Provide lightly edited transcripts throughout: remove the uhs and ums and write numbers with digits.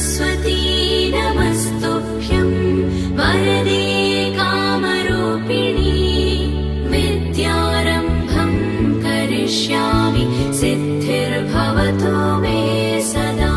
सरस्वती नमस्तुभ्यं वरदे कामरूपिणी विद्यारम्भं करिष्यामि सिद्धिर्भवतु मे सदा।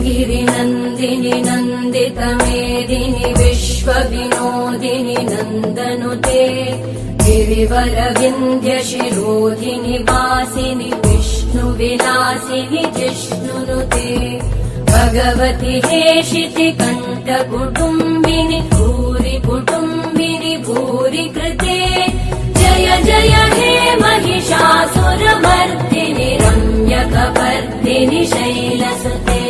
गिरिनन्दिनि नन्दितमेदिनि विश्वविनोदिनि नन्दनुते गिरिवरविन्ध्यशिरोधिनि वासिनि विष्णुविलासिनि जिष्णुनुते भगवति हेशिति कण्ठकुटुम्बिनि भूरि कुटुम्बिनि भूरि कृते जय जय हे महिषासुरमर्दिनि रम्यकपर्दिनि शैलसुते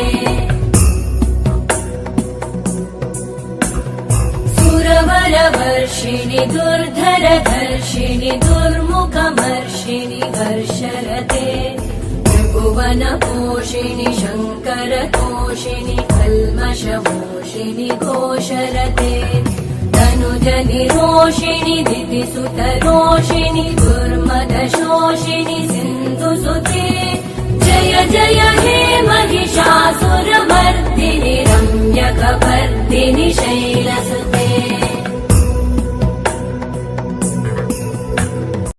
सुरवरवर्षिणि दुर्धरधर्षिणि दुर्मुखमर्षिणि हर्षरते त्रिभुवनपोषिणि शङ्करतोषिणि कल्मषमोषिणि घोषरते तनुजनिरोषिणि दितिसुतरोषिणि दुर्मदशोषिणि सिन्धुसुते जय जय हे महिषासुरमर्दिनि रम्यकपर्दिनि शैल